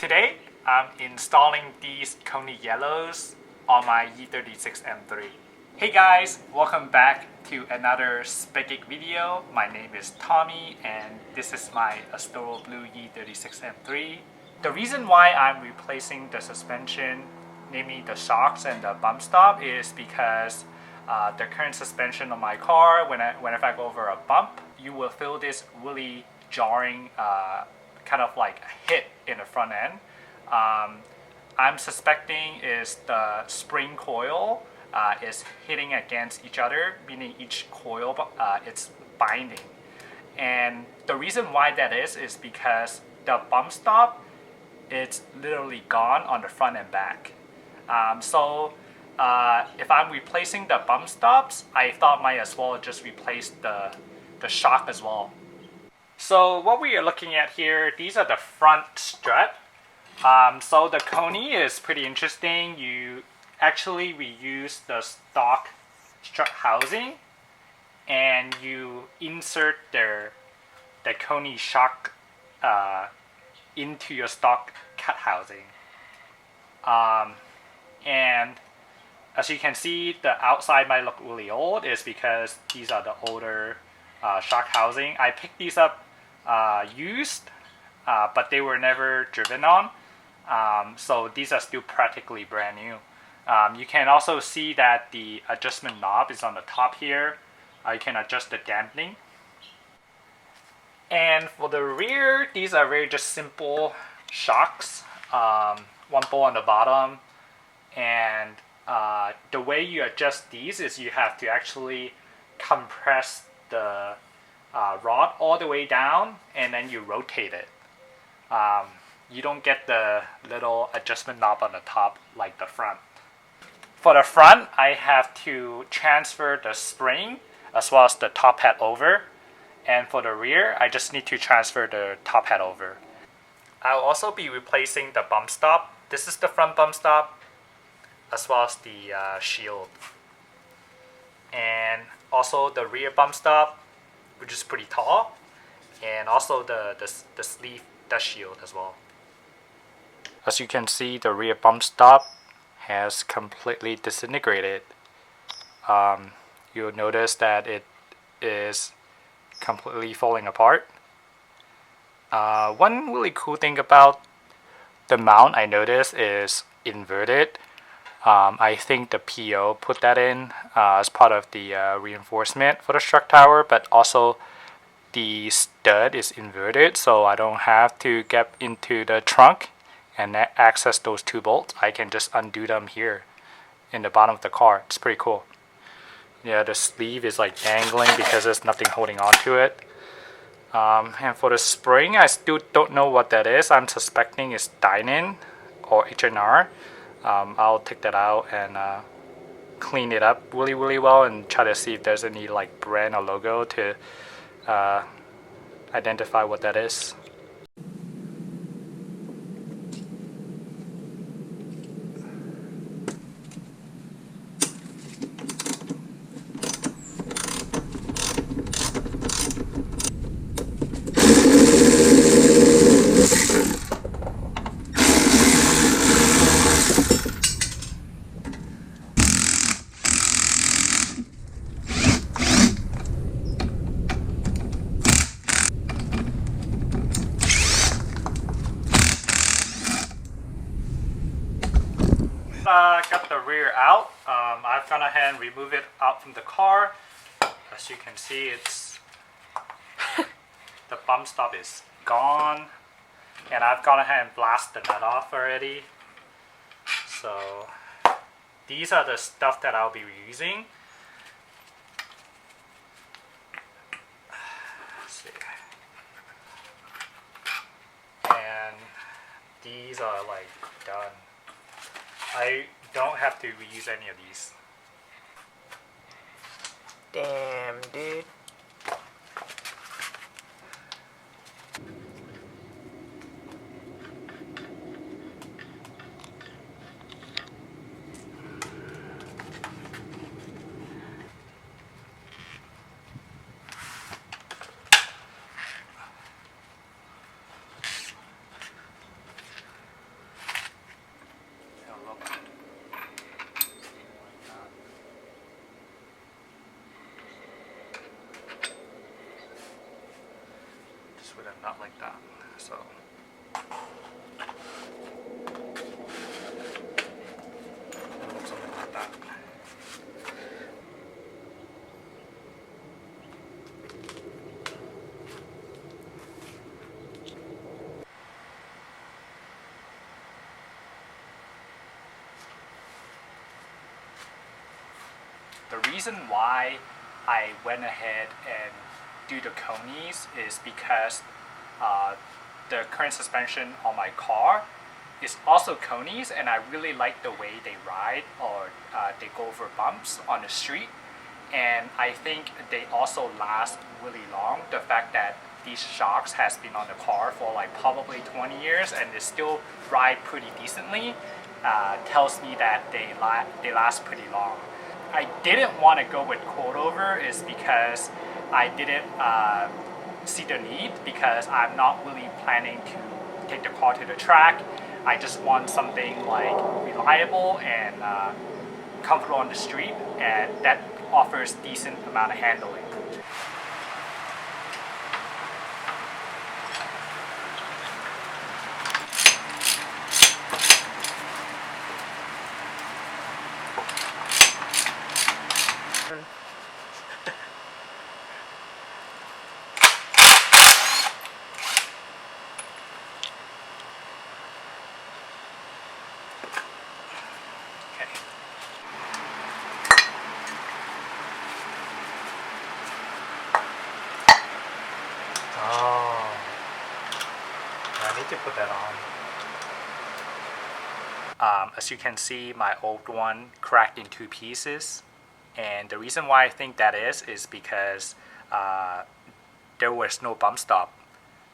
Today, I'm installing these Koni Yellows on my E36 M3. Hey guys, welcome back to another Spec video. My name is Tommy and this is my Astoro Blue E36 M3. The reason why I'm replacing the suspension, namely the shocks and the bump stop, is because the current suspension on my car, whenever I go over a bump, you will feel this really jarring kind of like a hit in the front end. I'm suspecting is the spring coil is hitting against each other, meaning each coil it's binding. And the reason why that is because the bump stop it's literally gone on the front and back. If I'm replacing the bump stops, I thought might as well just replace the shock as well. So what we are looking at here, these are the front strut. So the Koni is pretty interesting. You actually reuse the stock strut housing and you insert the Koni shock into your stock cut housing. And as you can see, the outside might look really old is because these are the older shock housing. I picked these up used, but they were never driven on. So these are still practically brand new. You can also see that the adjustment knob is on the top here. You can adjust the dampening. And for the rear, these are very just simple shocks. One bolt on the bottom. And the way you adjust these is you have to actually compress the rod all the way down and then you rotate it. You don't get the little adjustment knob on the top like the front. For the front, I have to transfer the spring as well as the top hat over. And for the rear, I just need to transfer the top hat over. I'll also be replacing the bump stop. This is the front bump stop as well as the shield. And also the rear bump stop, which is pretty tall. And also the sleeve dust shield as well. As you can see, the rear bump stop has completely disintegrated. You'll notice that it is completely falling apart. One really cool thing about the mount I noticed is inverted. I think the PO put that in as part of the reinforcement for the struck tower, but also the stud is inverted, so I don't have to get into the trunk and access those two bolts. I can just undo them here in the bottom of the car. It's pretty cool. Yeah, the sleeve is like dangling because there's nothing holding on to it. And for the spring, I still don't know what that is. I'm suspecting it's Dynin or H&R. I'll take that out and clean it up really well and try to see if there's any like brand or logo to identify what that is. Got the rear out. I've gone ahead and removed it out from the car. As you can see, it's the bump stop is gone, and I've gone ahead and blasted the nut off already. So these are the stuff that I'll be reusing. Let's see. And these are like done. I don't have to reuse any of these. Damn, dude. not like that. So something like that. The reason why I went ahead and do the Konis is because the current suspension on my car is also Konis, and I really like the way they ride or they go over bumps on the street. And I think they also last really long. The fact that these shocks has been on the car for like probably 20 years and they still ride pretty decently tells me that they last pretty long. I didn't want to go with coilover is because I didn't see the need, because I'm not really planning to take the car to the track. I just want something like reliable and comfortable on the street, and that offers decent amount of handling. Oh, I need to put that on. As you can see, my old one cracked in 2 pieces, and the reason why I think that is because there was no bump stop,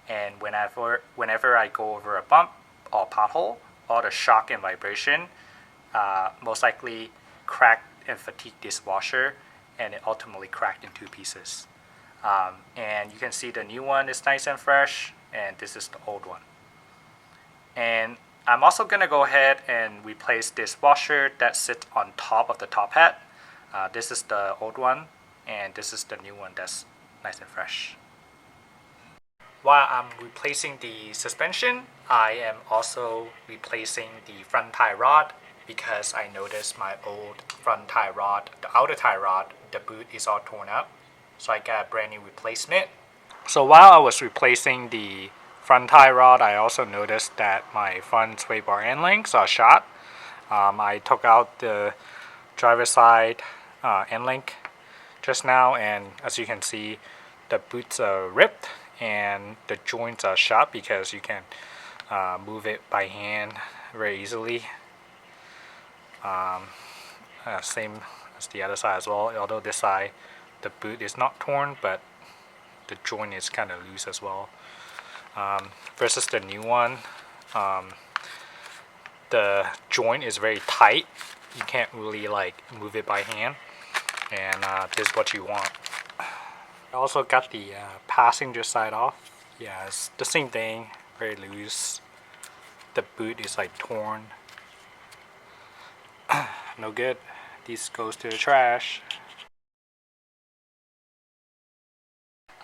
and whenever I go over a bump or pothole, all the shock and vibration most likely cracked and fatigued this washer, and it ultimately cracked in 2 pieces. And you can see the new one is nice and fresh, and this is the old one. And I'm also going to go ahead and replace this washer that sits on top of the top hat. This is the old one, and this is the new one that's nice and fresh. While I'm replacing the suspension, I am also replacing the front tie rod, because I noticed my old front tie rod, the outer tie rod, the boot is all torn up. So I got a brand new replacement. So while I was replacing the front tie rod, I also noticed that my front sway bar Endlinks are shot. I took out the driver's side Endlink just now, and as you can see, the boots are ripped and the joints are shot because you can move it by hand very easily. Same as the other side as well, although this side the boot is not torn, but the joint is kind of loose as well. Versus the new one, the joint is very tight. You can't really like move it by hand, and this is what you want. I also got the passenger side off. Yeah, it's the same thing, very loose. The boot is like torn. No good. This goes to the trash.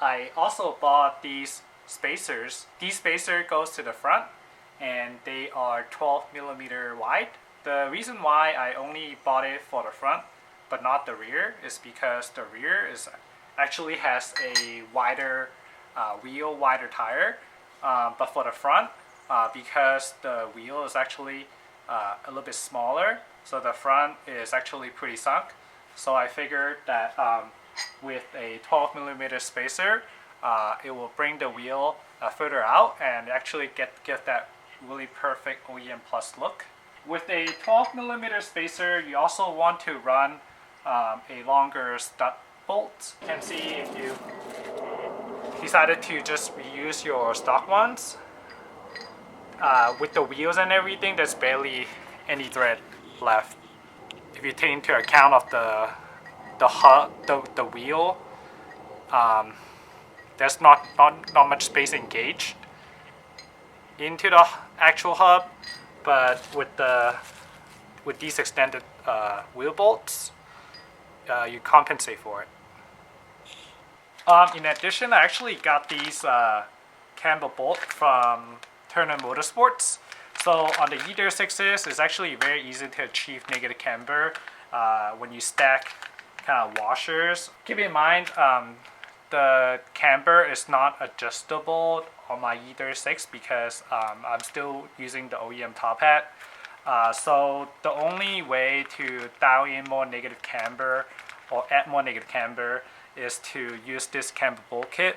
I also bought these spacers. These spacers goes to the front, and they are 12mm wide. The reason why I only bought it for the front but not the rear is because the rear is actually has a wider wheel, wider tire, but for the front, because the wheel is actually a little bit smaller, so the front is actually pretty sunk. So I figured that with a 12mm spacer, it will bring the wheel further out and actually get that really perfect OEM Plus look. With a 12mm spacer, you also want to run a longer stud bolt. You can see if you decided to just reuse your stock ones, with the wheels and everything, there's barely any thread left. If you take into account of the hub, the wheel, there's not much space engaged into the actual hub, but with these extended wheel bolts, you compensate for it. In addition, I actually got these camber bolt from Turner Motorsports. So on the E36s, it's actually very easy to achieve negative camber when you stack kind of washers. Keep in mind, the camber is not adjustable on my E36 because I'm still using the OEM top hat. So the only way to dial in more negative camber or add more negative camber is to use this camber bolt kit.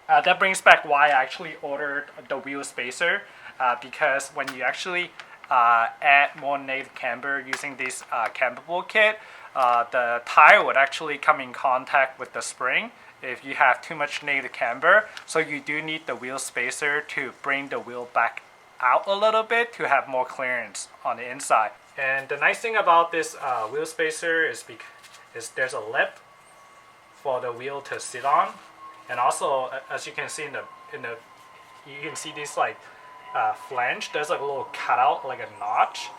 That brings back why I actually ordered the wheel spacer, because when you actually add more negative camber using this camber bolt kit, the tire would actually come in contact with the spring if you have too much negative camber. So you do need the wheel spacer to bring the wheel back out a little bit to have more clearance on the inside. And the nice thing about this wheel spacer is there's a lip for the wheel to sit on, and also as you can see you can see this like flange. There's like a little cutout, like a notch,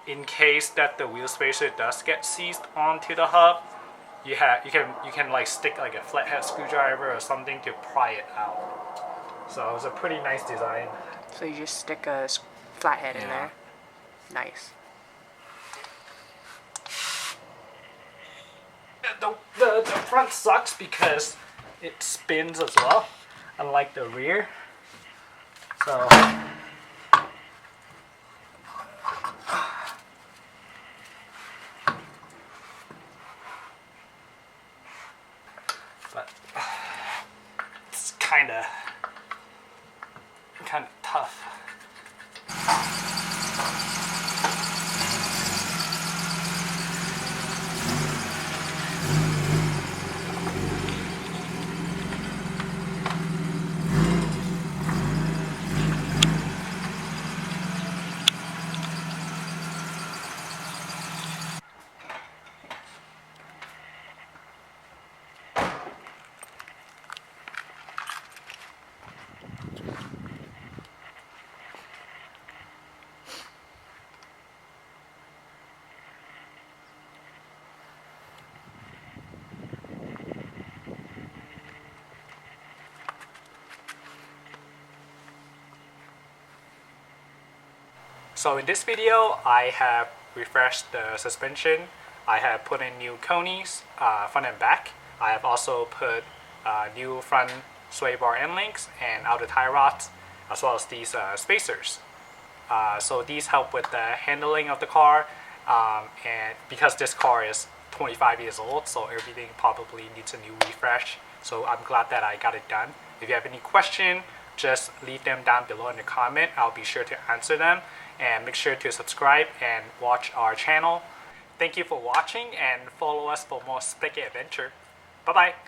in case that the wheel spacer does get seized onto the hub. You can like stick like a flathead screwdriver or something to pry it out. So it's a pretty nice design. So you just stick a flathead in there. Nice. The front sucks because it spins as well, unlike the rear. So but it's kind of tough. So in this video, I have refreshed the suspension. I have put in new Konis, front and back. I have also put new front sway bar Endlinks and outer tie rods, as well as these spacers. So these help with the handling of the car, and because this car is 25 years old, so everything probably needs a new refresh. So I'm glad that I got it done. If you have any question, just leave them down below in the comment. I'll be sure to answer them. And make sure to subscribe and watch our channel. Thank you for watching, and follow us for more spiky adventure. Bye bye.